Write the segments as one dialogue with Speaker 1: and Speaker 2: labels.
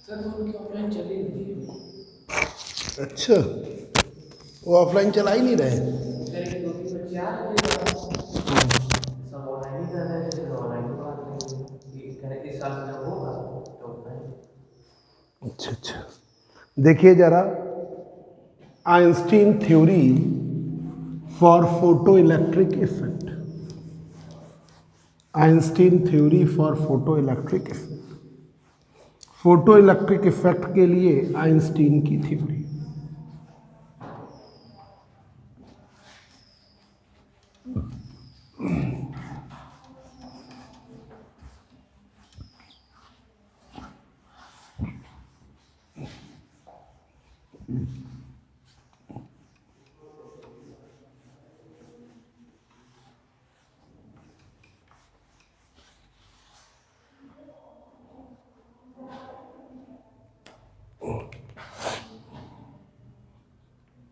Speaker 1: Sir वो उनकी offline चल ही नहीं रही है।
Speaker 2: अच्छा, वो ऑफलाइन चला ही नहीं रहे।
Speaker 1: सर ये 2-3 बच्चे आ रहे थे सब ऑनलाइन ही कर रहे थे, फिर ऑनलाइन की बात नहीं ये कह रहे इस साल से जब होगा तो ऑफलाइन।
Speaker 2: अच्छा अच्छा, देखिए जरा, Einstein theory for photoelectric effect. Einstein theory for photoelectric effect. Photoelectric effect के लिए आइंस्टीन की theory.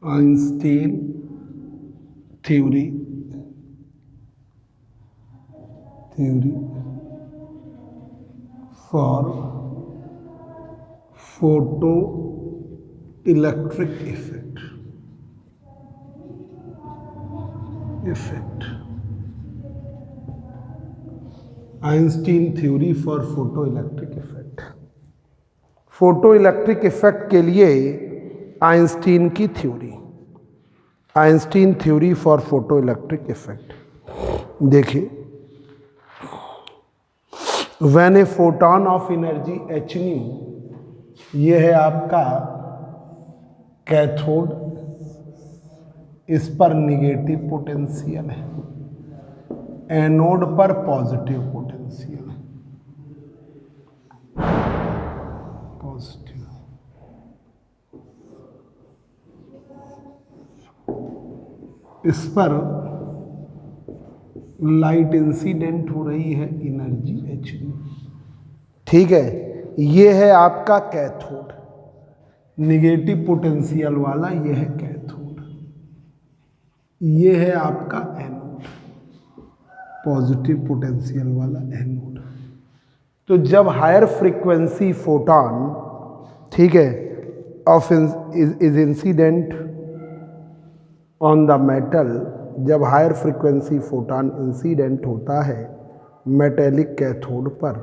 Speaker 2: Einstein theory for photoelectric effect. Einstein theory for photoelectric effect. Photoelectric effect के लिए Einstein की theory. Einstein theory for photoelectric effect. देखिए, when a photon of energy h nu, ये है आपका cathode, इस पर negative potential है, एनोड पर पॉजिटिव पोटेंशियल है, पॉजिटिव। इस पर लाइट इंसिडेंट हो रही है, एनर्जी h न्यू। ठीक है, ये है आपका कैथोड, निगेटिव पोटेंशियल वाला ये है कैथोड, ये है आपका एनोड, पॉजिटिव पोटेंशियल वाला एनोड। तो जब हायर फ्रीक्वेंसी फोटॉन, ठीक है, of is incident on the metal, जब हायर फ्रीक्वेंसी फोटॉन इंसिडेंट होता है मेटेलिक कैथोड पर,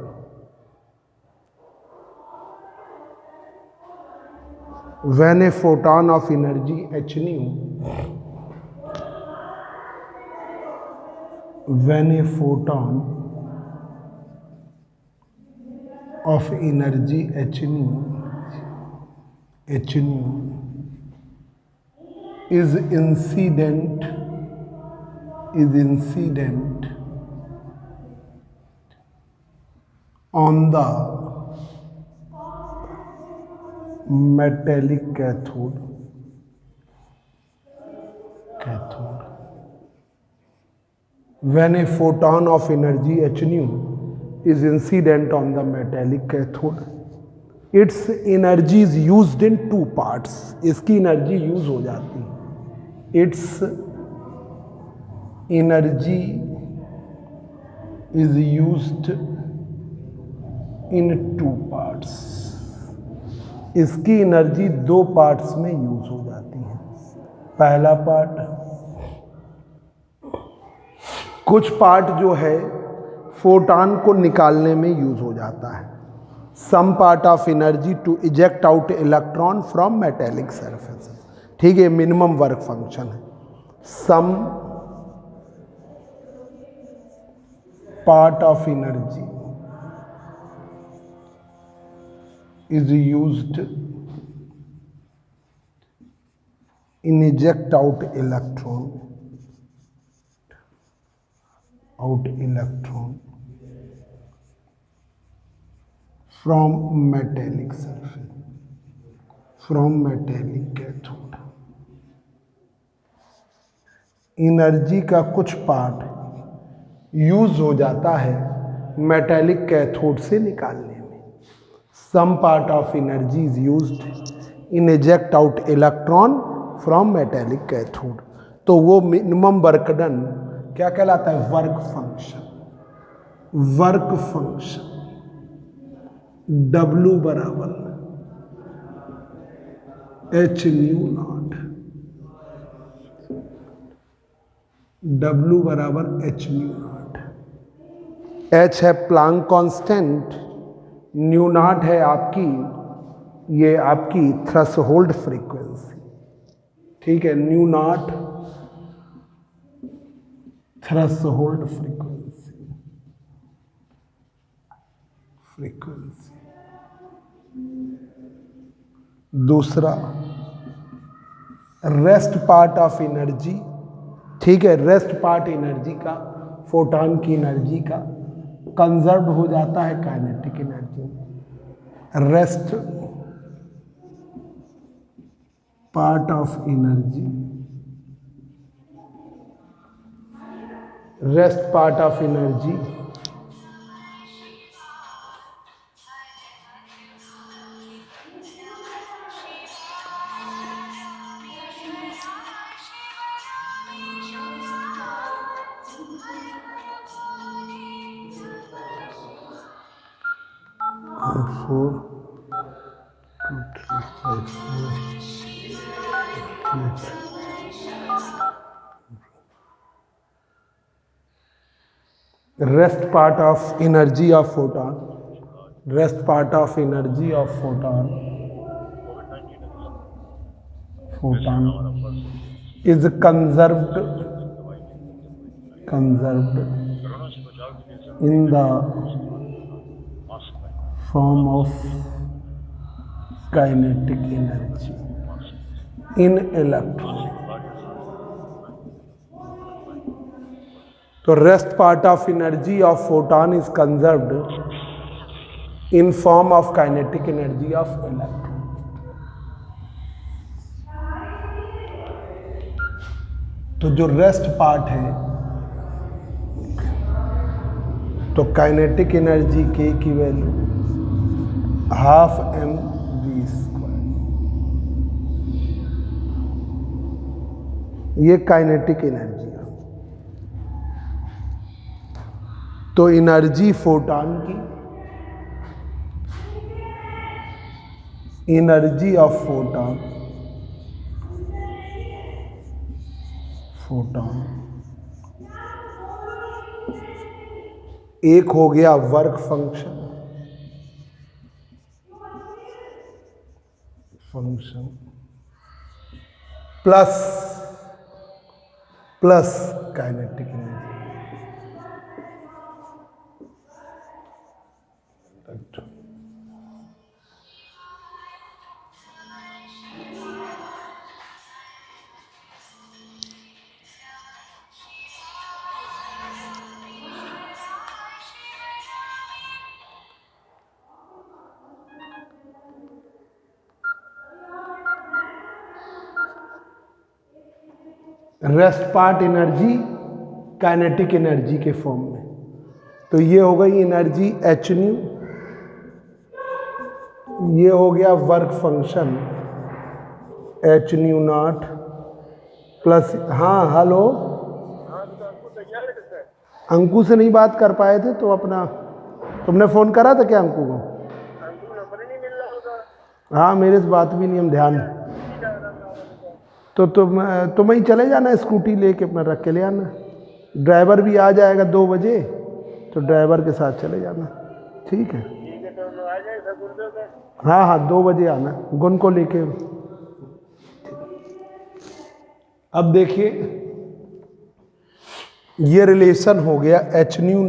Speaker 2: when A photon of energy h new, when A photon of energy h new is incident on the metallic cathode. When a photon of energy h nu is incident on the metallic cathode, its energy is used in two parts. इसकी energy use हो जाती है, its energy is used in two parts. इसकी energy दो parts में use हो जाती है। पहला पार्ट, कुछ पार्ट जो है फोटॉन को निकालने में यूज हो जाता है, some part of energy to eject out electron from metallic surface. ठीक है, मिनिमम वर्क फंक्शन है। Some part of energy is used in eject out electron from metallic surface, from metallic cathode। Energy का कुछ part use हो जाता है metallic cathode से निकालने में। Some part of energy is used in eject out electron from metallic cathode. तो वो मिनिमम वर्क डन क्या कहलाता है? Work function. Work function W बराबर एच न्यू नॉट, W बराबर एच न्यू नॉट। एच है प्लांक कांस्टेंट, न्यू नॉट है आपकी, ये आपकी थ्रेशोल्ड फ्रीक्वेंसी। ठीक है, न्यू नॉट थ्रेशोल्ड फ्रीक्वेंसी। दूसरा रेस्ट पार्ट ऑफ एनर्जी। ठीक है, रेस्ट पार्ट एनर्जी का, फोटॉन की एनर्जी का कंजर्व हो जाता है काइनेटिक एनर्जी में। Rest part of energy, rest part of energy four two three five rest part of energy of photon, rest part of energy of photon is conserved in the form of kinetic energy in electron. So rest part of energy of photon is conserved in form of kinetic energy of electron. तो जो rest part है, तो kinetic energy के की value half M V square, ये kinetic energy है। तो energy photon की, एनर्जी ऑफ फोटॉन एक हो गया work function plus kinetic energy. Rest part energy kinetic energy के फॉर्म में, तो ये हो गई एनर्जी एच न्यू, ये हो गया work function H nu not plus, हाँ हेलो, अंकु से नहीं बात कर पाए थे तो अपना, तुमने फ़ोन करा था क्या अंकु को? हाँ मेरे से बात भी नहीं, हम ध्यान, तो तुम ही चले जाना, स्कूटी लेके अपना रख के ले आना, ड्राइवर भी आ जाएगा 2 बजे, तो ड्राइवर के साथ चले जाना। ठीक है, हाँ हाँ 2 बजे आना, गुन को लेके। अब देखिए ये रिलेशन हो गया H nu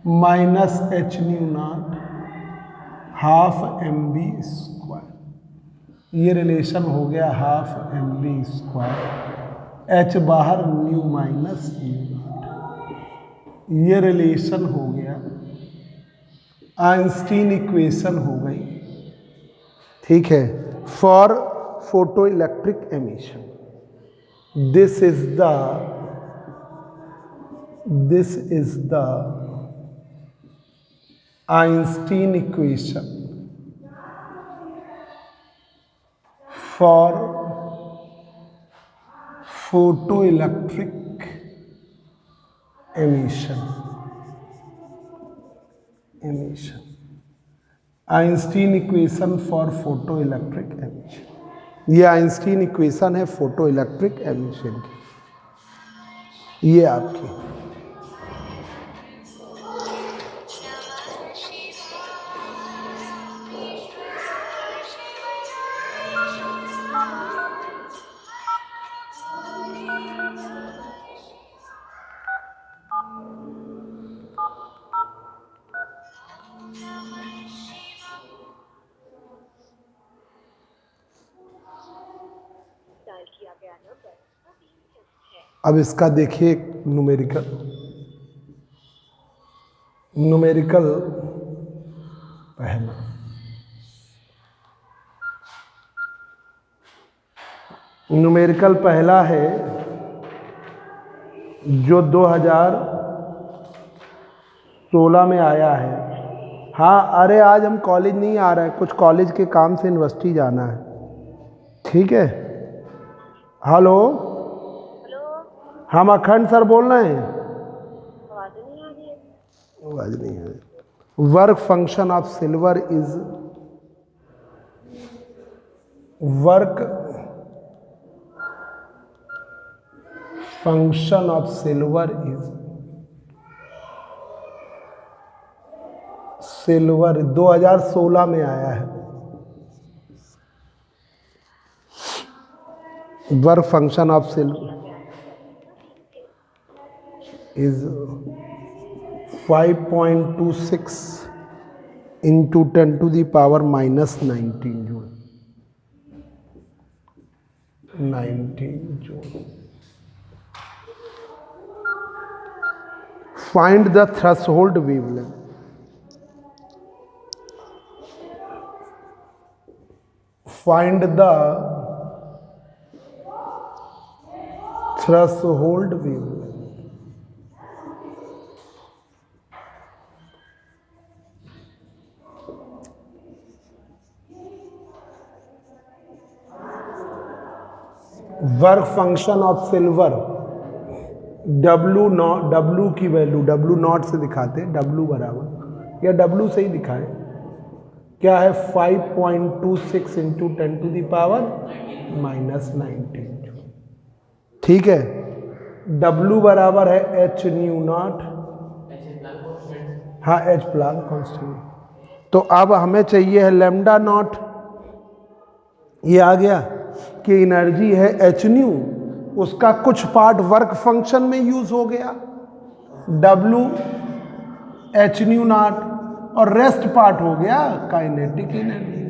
Speaker 2: minus H nu nought half M B square, ये रिलेशन हो गया half M B square, H बाहर न्यू माइनस न्यू नॉट, ये रिलेशन हो गया, आइंस्टीन इक्वेशन हो गई। ठीक है, for photoelectric emission, this is the Einstein equation for photoelectric emission Einstein equation for photoelectric emission. ये आइंस्टीन इक्वेशन है फोटो इलेक्ट्रिक एमिशन की, ये आपकी। अब इसका देखिए न्यूमेरिकल पहला, न्यूमेरिकल पहला है जो 2016 में आया है। हाँ, अरे आज हम कॉलेज नहीं आ रहे हैं, कुछ कॉलेज के काम से यूनिवर्सिटी जाना है, ठीक है। हेलो, हम अखंड सर बोल रहे हैं। आवाज नहीं आ रही। Work function of silver is, work function of silver is, silver 2016 में आया है। Work function of silver is 5.26 into 10 to the power minus 19 joule, 19 joule. Find the threshold wavelength. Find the threshold wavelength. Work function of silver, W की value W0 से दिखाते हैं, W बराबर, या W से ही दिखाएं, क्या है 5.26 into 10 to the power minus 19, ठीक है। W बराबर है h न्यू नॉट, हाँ h प्लांक कांस्टेंट। तो अब हमें चाहिए है लैम्डा नॉट, ये आ गया कि एनर्जी है एच न्यू, उसका कुछ पार्ट वर्क फंक्शन में यूज हो गया W एच न्यू नॉट, और रेस्ट पार्ट हो गया काइनेटिक एनर्जी।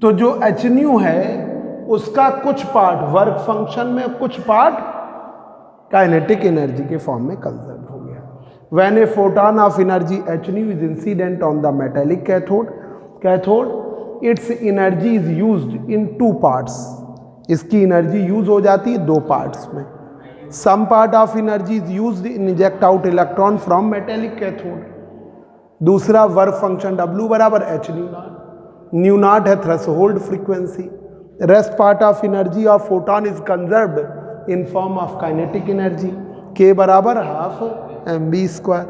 Speaker 2: तो जो एच न्यू है उसका कुछ पार्ट वर्क फंक्शन में, कुछ पार्ट काइनेटिक एनर्जी के फॉर्म में कंजर्व हो गया। When a photon of energy H nu is incident on the metallic cathode its energy is used in 2 parts. इसकी एनर्जी यूज हो जाती है 2 पार्ट्स में। Some part of energy is used in inject out electron from metallic cathode. दूसरा work function W बराबर H nu nought, nu nought है threshold frequency. Rest part of energy of photon is conserved in form of kinetic energy, K बराबर half mv²।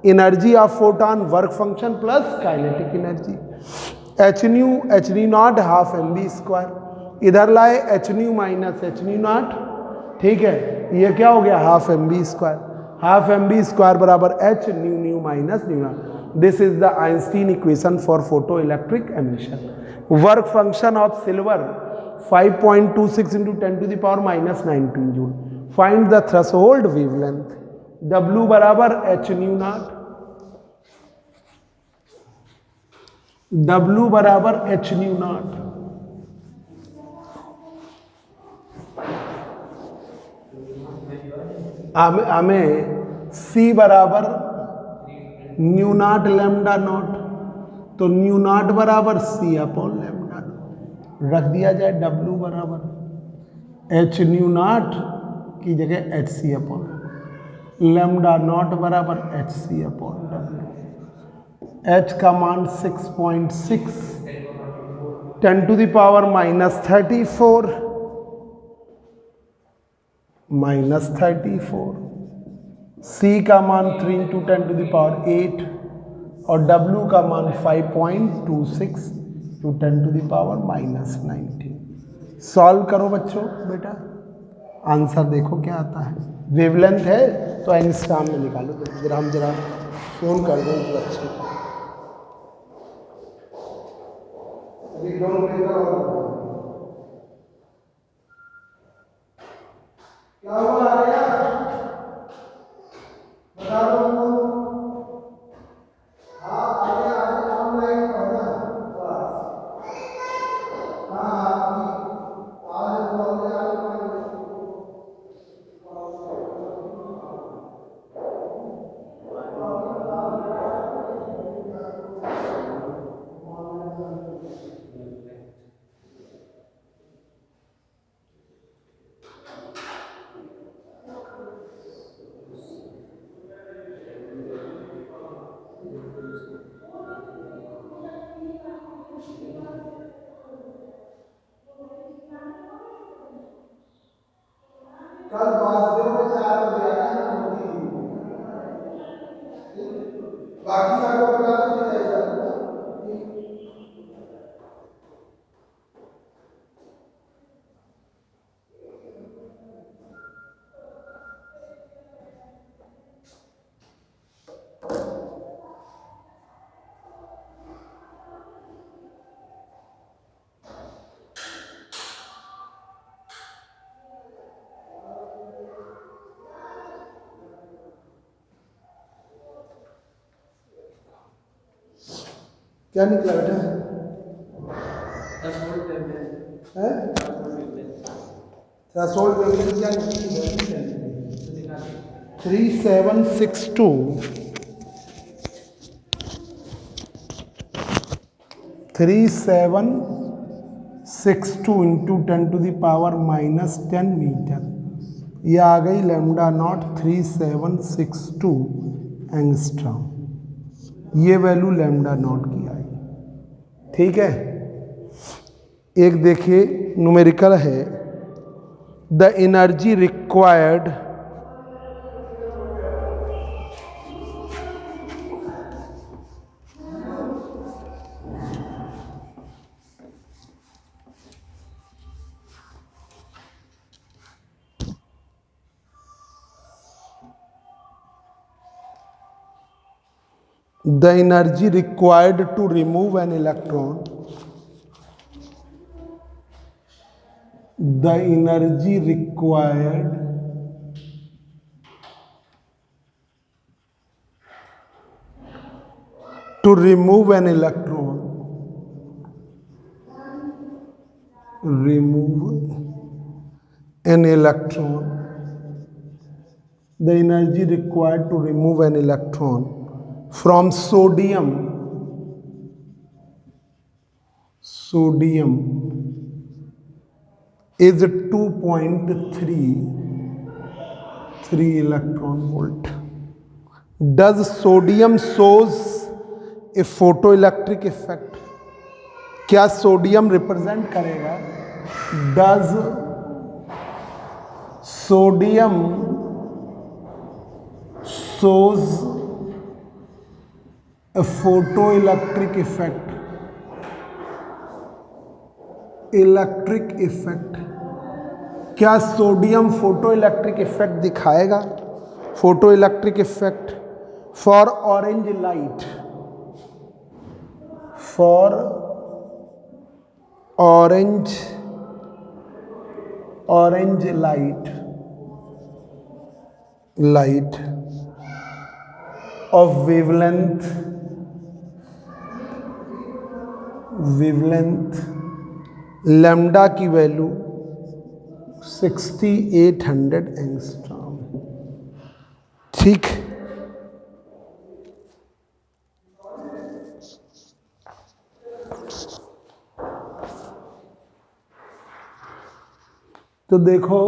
Speaker 2: Energy of photon work function plus kinetic energy, H nu nought half mv²। इधर लाए H nu minus H nu not, ठीक है, ये क्या हो गया half mv²। Half mv² बराबर H nu minus nu nought. This is the Einstein equation for photoelectric emission. Work function of silver 5.26 into 10 to the power minus 19 joule. Find the threshold wavelength, W बराबर H nu nought, W बराबर H nu nought, हमें C बराबर nu nought lambda nought, तो nu nought बराबर C upon lambda nought रख दिया जाए। W बराबर एच न्यू नॉट की जगह h c upon lambda naught बराबर h c upon W। H का मान 6.6 10 to the power minus 34 C का मान 3 इंटू 10 टू द पावर 8 और W का मान 5.26 टू 10⁻⁻�19। सॉल्व करो बच्चों बेटा, आंसर देखो क्या आता है। वेवलेंथ है तो एंगस्ट्रॉम में निकालो। तो जरा हम फोन कर दें उस बच्चे को। क्या हुआ आ गया बता दो उनको। हाँ आ गया ऑनलाइन पढ़ना बस। हाँ आज कल वासुदेव में 4 बजे आ जाना मूर्ति। बाकी सबको बता दो फिर ऐसा। क्या निकला बेटा? थ्रेशोल्ड वेवलेंथ क्या निकली? 3762 इंटू 10⁻⁻10 मीटर। ये आ गई लैम्डा नॉट 3762 एंगस्ट्रॉम। ये वैल्यू लैम्डा नॉट की आई। ठीक है, एक देखिए न्यूमेरिकल है, the energy required the energy required to remove an electron, the energy required to remove an electron, the energy required to remove an electron from sodium is 2.33 electron volt. Does sodium shows a photoelectric effect? क्या sodium represent करेगा? Does sodium shows a photoelectric effect? Electric effect, क्या sodium photoelectric effect दिखाएगा? Photoelectric effect for orange light, for orange light of wavelength lambda की value 6800 angstrom. ठीक, तो देखो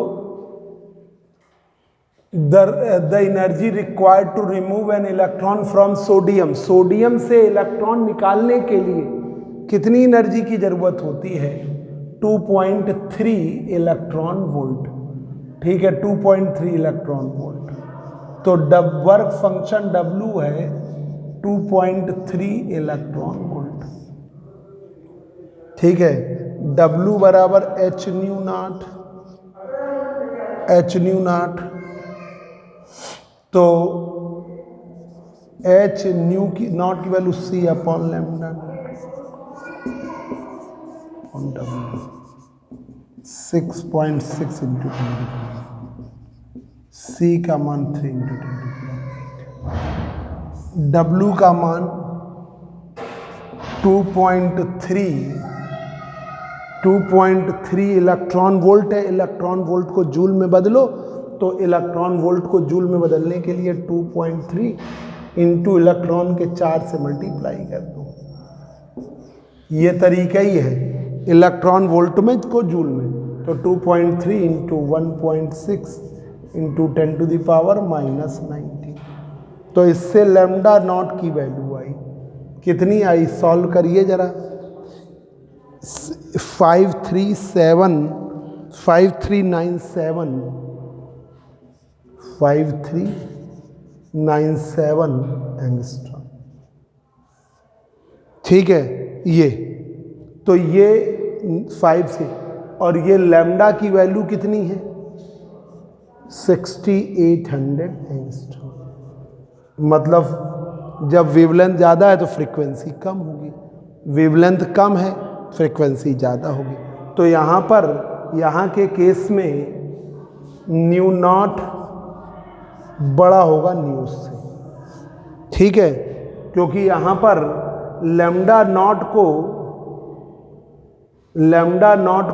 Speaker 2: the energy required to remove an electron from sodium, sodium से electron निकालने के लिए कितनी एनर्जी की जरूरत होती है? 2.3 इलेक्ट्रॉन वोल्ट। ठीक है, 2.3 इलेक्ट्रॉन वोल्ट। तो वर्क फंक्शन W है 2.3 इलेक्ट्रॉन वोल्ट। ठीक है, W बराबर H nu nought, H nu not, तो एच न्यू की नॉट की value C upon lambda on W, 6.6 into 10, C का मान 3 इंटू 10, W का मान 2.3 इलेक्ट्रॉन वोल्ट है। इलेक्ट्रॉन वोल्ट को जूल में बदलो, तो इलेक्ट्रॉन वोल्ट को जूल में बदलने के लिए 2.3 इंटू इलेक्ट्रॉन के 4 से मल्टीप्लाई कर दो। ये तरीका ही है, इलेक्ट्रॉन वोल्ट में को जूल में, तो 2.3 into 1.6 into 10 to the power -19। तो इससे लैम्डा नॉट की वैल्यू आई, कितनी आई? सॉल्व करिए जरा। 5397 एंगस्ट्रॉम। ठीक है, ये तो ये 5 से, और ये लैम्डा की वैल्यू कितनी है? 6800 एंगस्ट्रॉम। मतलब जब वेवलेंथ ज़्यादा है तो फ्रीक्वेंसी कम होगी, वेवलेंथ कम है फ्रीक्वेंसी ज़्यादा होगी। तो यहाँ पर, यहाँ के केस में न्यू नॉट बड़ा होगा न्यू से। ठीक है, क्योंकि यहाँ पर लैम्डा नॉट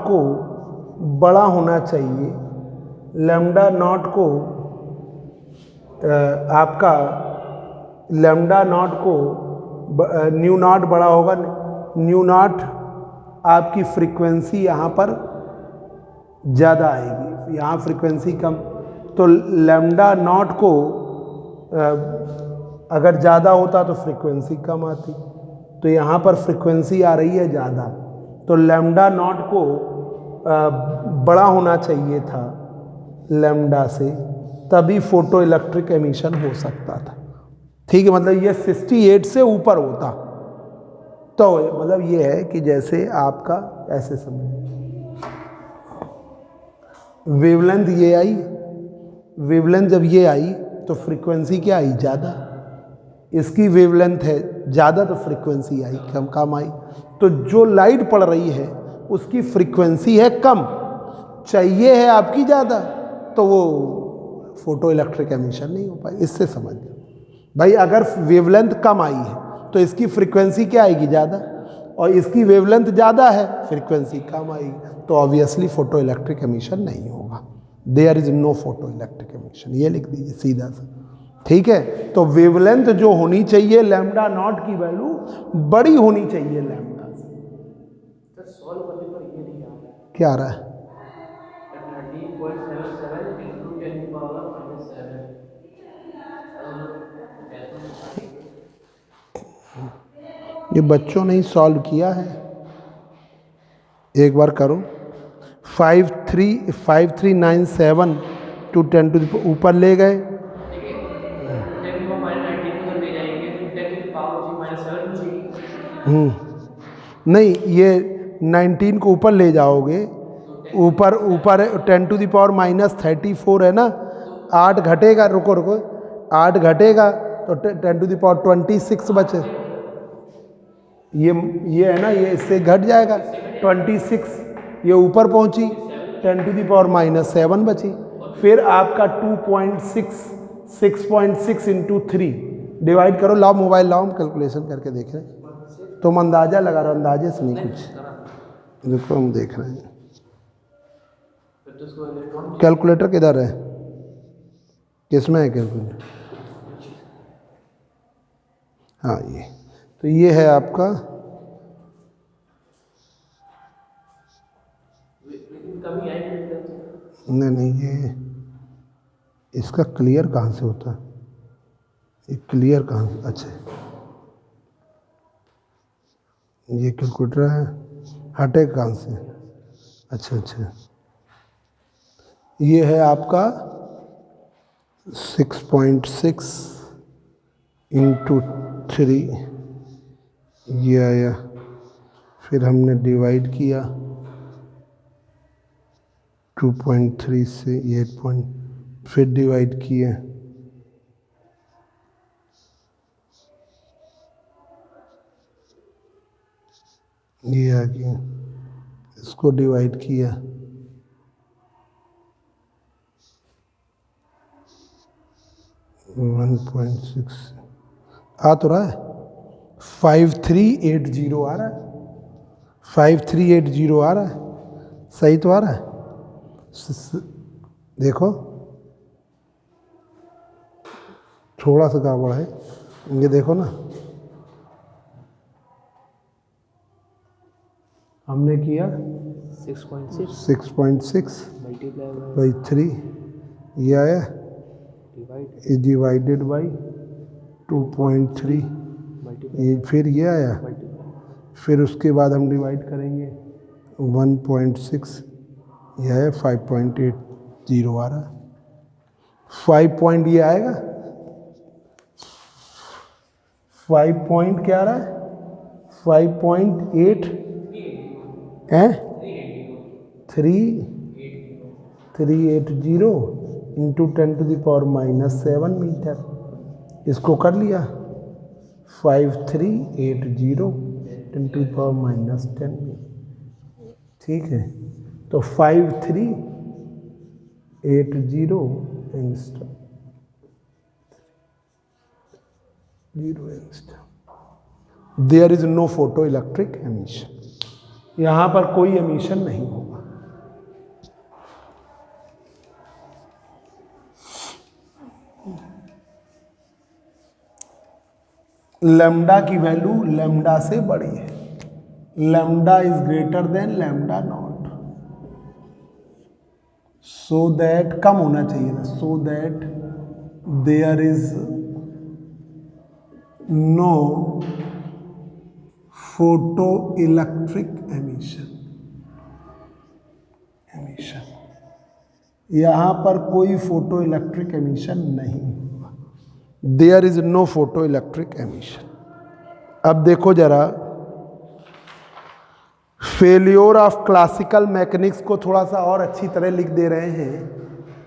Speaker 2: को बड़ा होना चाहिए, लैम्डा नॉट को आपका लैम्डा नॉट को न्यू नॉट बड़ा होगा, न्यू नॉट आपकी फ्रीक्वेंसी यहाँ पर ज़्यादा आएगी, यहाँ फ्रीक्वेंसी कम। तो लैम्डा नॉट को अगर ज़्यादा होता तो फ्रीक्वेंसी कम आती, तो यहाँ पर फ्रीक्वेंसी आ रही है ज़्यादा, तो लैम्डा नॉट को बड़ा होना चाहिए था लैम्डा से, तभी फोटो इलेक्ट्रिक एमिशन हो सकता था। ठीक है, मतलब ये 68 से ऊपर होता, तो मतलब ये है कि जैसे आपका ऐसे समझ, वेवलेंथ ये आई, वेवलेंथ जब ये आई तो फ्रीक्वेंसी क्या आई? ज़्यादा। इसकी वेवलेंथ है ज़्यादा तो फ्रीक्वेंसी आई कम आई। तो जो लाइट पड़ रही है उसकी फ्रीक्वेंसी है कम, चाहिए है आपकी ज़्यादा, तो वो फोटो इलेक्ट्रिक एमिशन नहीं हो पाई। इससे समझ लो भाई, अगर वेवलेंथ कम आई है तो इसकी फ्रीक्वेंसी क्या आएगी? ज़्यादा, और इसकी वेवलेंथ ज़्यादा है फ्रीक्वेंसी कम आएगी, तो ऑब्वियसली फोटो इलेक्ट्रिक एमिशन नहीं होगा। There is no photoelectric emission, ये लिख दीजिए सीधा सा। ठीक है, तो वेवलेंथ जो होनी चाहिए लैम्डा नॉट की वैल्यू बड़ी होनी चाहिए लैम्डा से।
Speaker 1: सर सॉल्व करने पर ये नहीं आ रहा है,
Speaker 2: क्या आ रहा है?
Speaker 1: 13.77 इंटू 10 की पावर -7।
Speaker 2: ये बच्चों ने ही सॉल्व किया है, एक बार करो। 5397 टू 10 टू ऊपर ले गए,
Speaker 1: देखिए 10 की पावर -19 को तो ले जाएंगे तो 10 की पावर जी -7 बचेगी।
Speaker 2: नहीं, ये 19 को ऊपर ले जाओगे, ऊपर 10 टू द पावर -34 है ना, 8 घटेगा, रुको 8 घटेगा तो 10 टू द पावर 26 बचे। ये है ना, ये इससे घट जाएगा 26, ये ऊपर पहुंची, 10 टू द पावर -7 बची। फिर आपका 6.6 इंटू 3 डिवाइड करो। लाओ मोबाइल, लाओ, हम कैलकुलेशन करके देख रहे हैं। तुम अंदाजा लगा रहे हो, अंदाजे से नहीं कुछ, देखो हम देख रहे हैं। कैलकुलेटर किधर है? किसमें है कैलकुलेटर? हाँ, ये तो ये है आपका, नहीं ये इसका क्लियर कहाँ से होता है? ये क्लियर कहाँ से? अच्छा, ये कैलकुलेटर है, हटे कहाँ से? अच्छा, ये है आपका 6.6 इंटू 3 ये आया, फिर हमने डिवाइड किया 2.3 से 8 पॉइंट, फिर डिवाइड किए, ये आ गया, इसको डिवाइड किया 1.6 आ तो रहा है, 5380 आ रहा है, 5380 आ रहा है, सही तो आ रहा है। देखो थोड़ा सा गड़बड़ है, ये देखो ना, हमने किया 6.6 बाई 3, ये आया, ये डिवाइडेड बाई 2.3, ये फिर ये आया, फिर उसके बाद हम डिवाइड करेंगे 1.6, यह है 5.80 आ रहा है, 5 पॉइंट ये आएगा, 5 पॉइंट क्या आ रहा है, 5.8 है 380 इंटू 10⁻⁻7 मीटर, इसको कर लिया 5380 10⁻⁻10 मीटर, ठीक है। तो 5380 angstrom 0 angstrom. There is no photoelectric emission, यहाँ पर कोई एमिशन नहीं होगा। लैम्डा की वैल्यू लैम्डा से बड़ी है, lambda is greater than lambda nought, so that कम होना चाहिए ना, so that there is no photoelectric emission, यहां पर कोई फोटो इलेक्ट्रिक एमिशन नहीं हुआ, there is no photoelectric emission. अब देखो जरा, फेल्योर ऑफ क्लासिकल मैकेनिक्स को थोड़ा सा और अच्छी तरह लिख दे रहे हैं,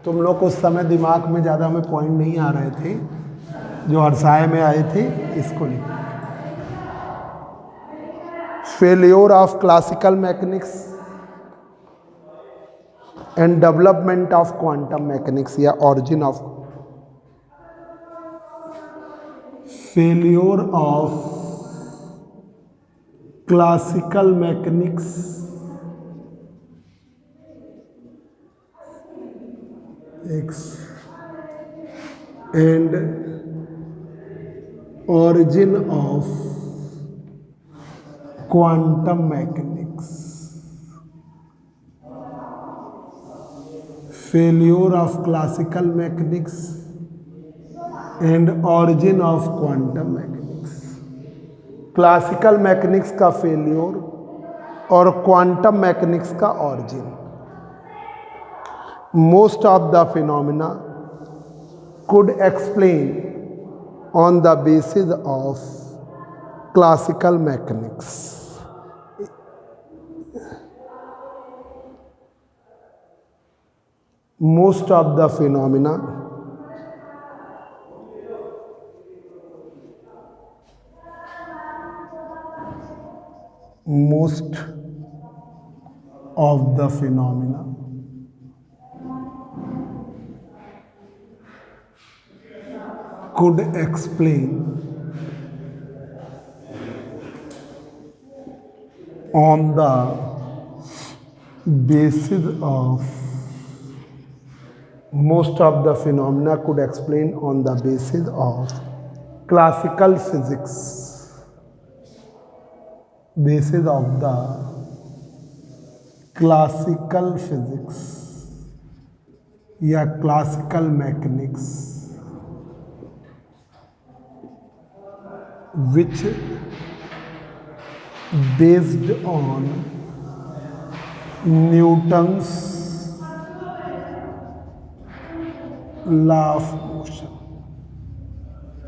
Speaker 2: तुम लोग को उस समय दिमाग में ज़्यादा हमें पॉइंट नहीं आ रहे थे जो हरसाए में आए थे, इसको लिख, failure of classical mechanics and development of quantum mechanics या origin of, failure of classical mechanics and origin of quantum mechanics, failure of classical mechanics and origin of quantum mechanics, classical mechanics का failure और quantum mechanics का origin. Most of the phenomena could explain on the basis of classical mechanics. Most of the phenomena could explain on the basis of, most of the phenomena could explain on the basis of classical physics, basis of the classical physics या classical mechanics, which based on Newton's law of motion,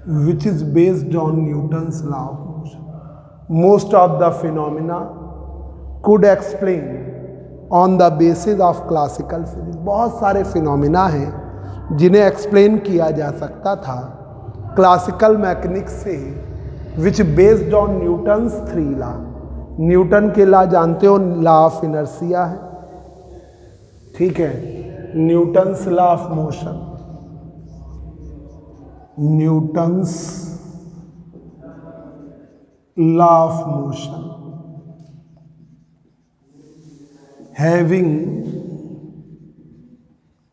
Speaker 2: which is based on Newton's law of motion. Most of the phenomena could explain on the basis of classical physics. बहुत सारे phenomena हैं जिन्हें explain किया जा सकता था classical mechanics से, which based on Newton's 3 law. Newton के लॉ जानते हो, लॉ ऑफ इनर्शिया है, ठीक है, Newton's law of motion, Newton's law of motion having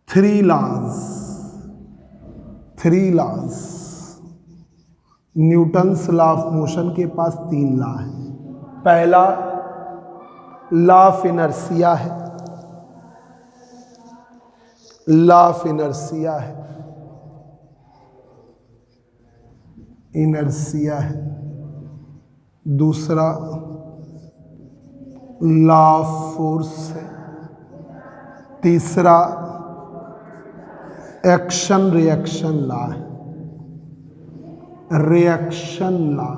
Speaker 2: 3 laws. Newton's law of motion के पास 3 लॉ है. पहला लॉ ऑफ इनर्शिया है, लॉ ऑफ इनर्शिया है, इनर्शिया है. दूसरा लॉ ऑफ फोर्स है. तीसरा एक्शन रिएक्शन लॉ है, रिएक्शन लॉ,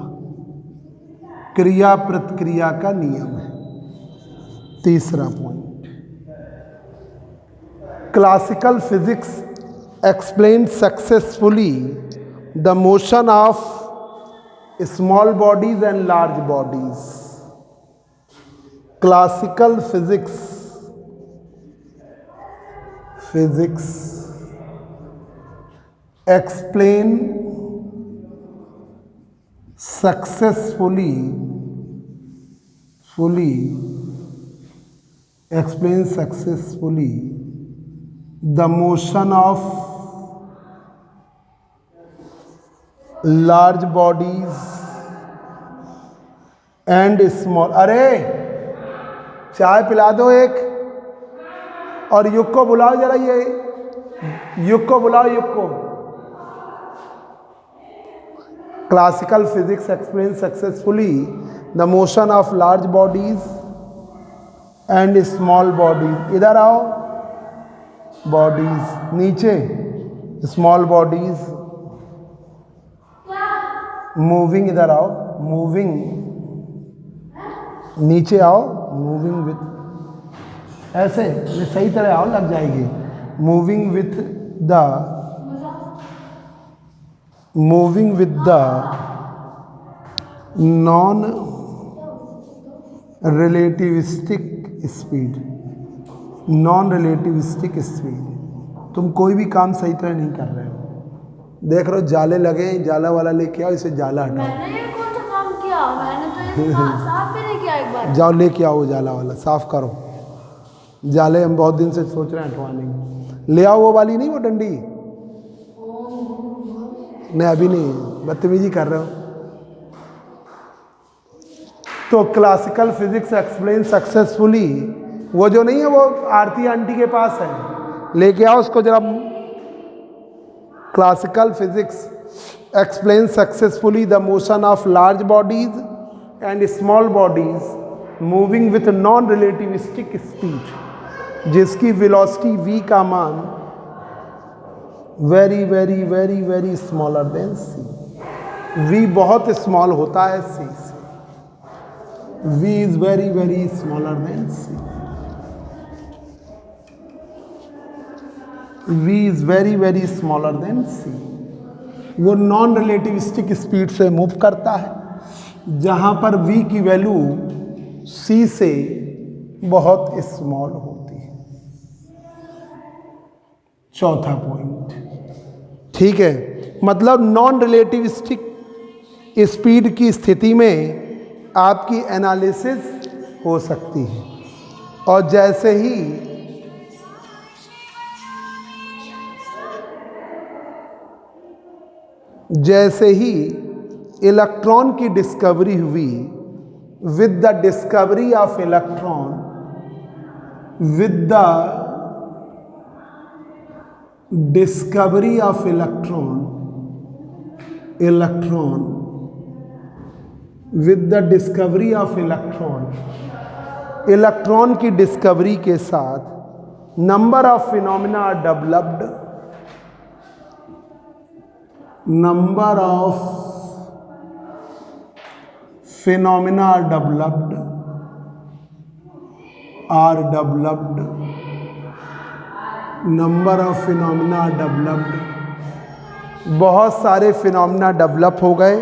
Speaker 2: क्रिया प्रतिक्रिया का नियम है. तीसरा point, classical physics explain successfully the motion of small bodies and large bodies. Classical physics explain successfully the motion of large bodies and small. अरे चाय पिला दो एक, और युग को बुलाओ जरा, ये युग को बुलाओ, युग को. Classical physics explain successfully the motion of large bodies and small bodies. इधर आओ, बॉडीज नीचे, स्मॉल बॉडीज मूविंग. इधर आओ, मूविंग, नीचे आओ, मूविंग विथ, ऐसे सही तरह आओ, लग जाएगी. Moving with the non relativistic speed. Non relativistic speed. तुम कोई भी काम सही तरह नहीं कर रहे हो. देख रहे हो जाले लगे, जाला वाला लेके आओ, इसे जाला हटाओ.
Speaker 3: मैंने ये कौन सा काम किया? मैंने तो ये साफ भी नहीं किया. एक बार
Speaker 2: जाओ लेके आओ जाला वाला, साफ करो. जाले हम बहुत दिन से सोच रहे हैं हटवाने की. ले आओ वो वाली, नहीं वो डंडी. नहीं अभी नहीं, बदतमीजी कर रहे हो. तो क्लासिकल फिजिक्स एक्सप्लेन सक्सेसफुली, वो जो नहीं है वो आरती आंटी के पास है, लेके आओ उसको जरा. Classical physics explain successfully the motion of large bodies and small bodies moving with non relativistic speed, जिसकी वेलोसिटी v का मान very very very very smaller than c. v बहुत स्मॉल होता है c से. v is very very smaller than c. v is very very smaller than c. वो non relativistic speed से move करता है, जहां पर v की वैल्यू c से बहुत स्मॉल होती है. चौथा पॉइंट, ठीक है, मतलब नॉन रिलेटिविस्टिक स्पीड की स्थिति में आपकी एनालिसिस हो सकती है. और जैसे ही इलेक्ट्रॉन की डिस्कवरी हुई, with the discovery of electron, with the discovery of electron with the discovery of electron की डिस्कवरी के साथ number of phenomena are developed number of phenomena developed number of phenomena developed, बहुत सारे phenomena develop हो गए।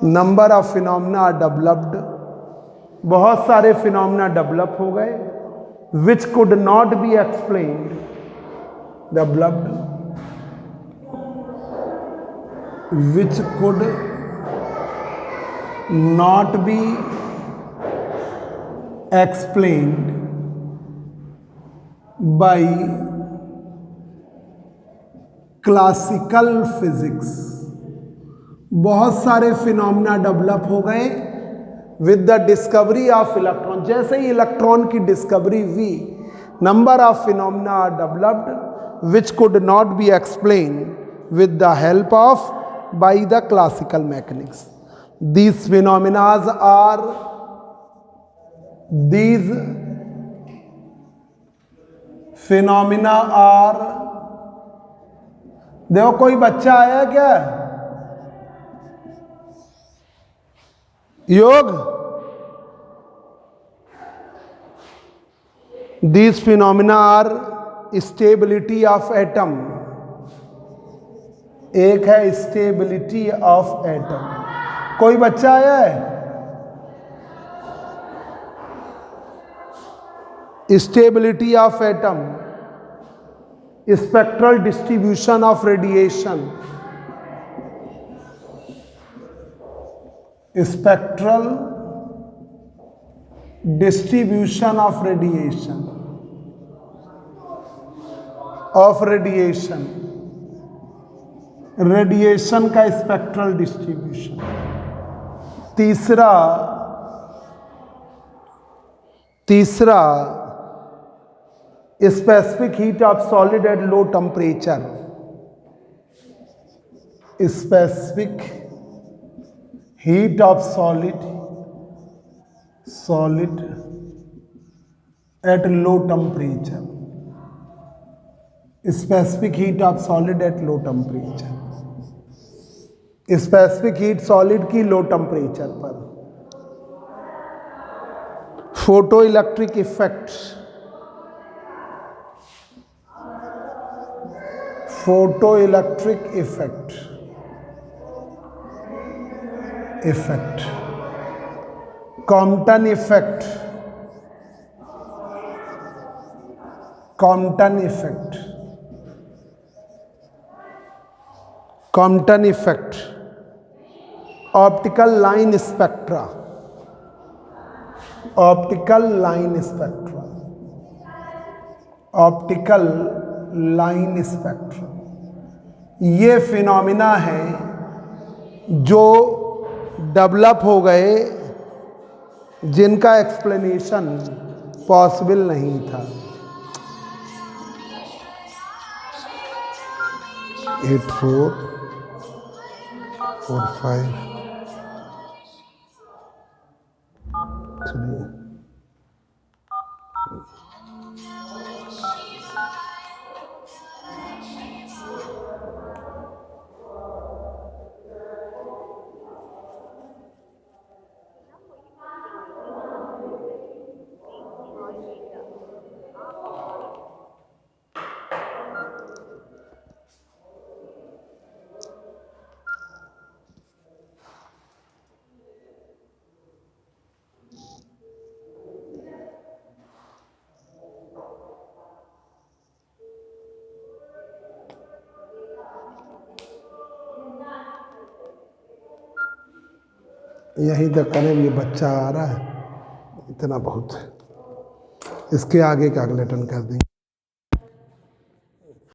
Speaker 2: Number of phenomena developed, बहुत सारे phenomena develop हो गए। विच could not be explained, developed, which could not B explained by classical physics, बहुत सारे फिनोमिना डेवलप हो गए with the discovery of electron. जैसे ही इलेक्ट्रॉन की डिस्कवरी हुई, number of phenomena are developed which could not be explain with the help of by the classical mechanics. These phenomenas are These phenomena are, देखो कोई बच्चा आया क्या? योग, these phenomena are stability of atom। एक है stability of atom। कोई बच्चा आया है? Stability of atom, spectral distribution of radiation, spectral distribution of radiation, radiation का स्पेक्ट्रल डिस्ट्रीब्यूशन। तीसरा specific heat of solid at low temperature, specific heat of solid at low temperature, specific heat of solid at low temperature, specific heat solid की low temperature पर। Photo electric effect, photoelectric effect, Compton effect, optical line spectra, optical line spectra. ये phenomena है जो develop हो गए, जिनका explanation possible नहीं था। 8 4 4 5 3 यहीं तक करें। ये बच्चा आ रहा है, इतना बहुत है। इसके आगे कैलकुलेटर कर देंगे।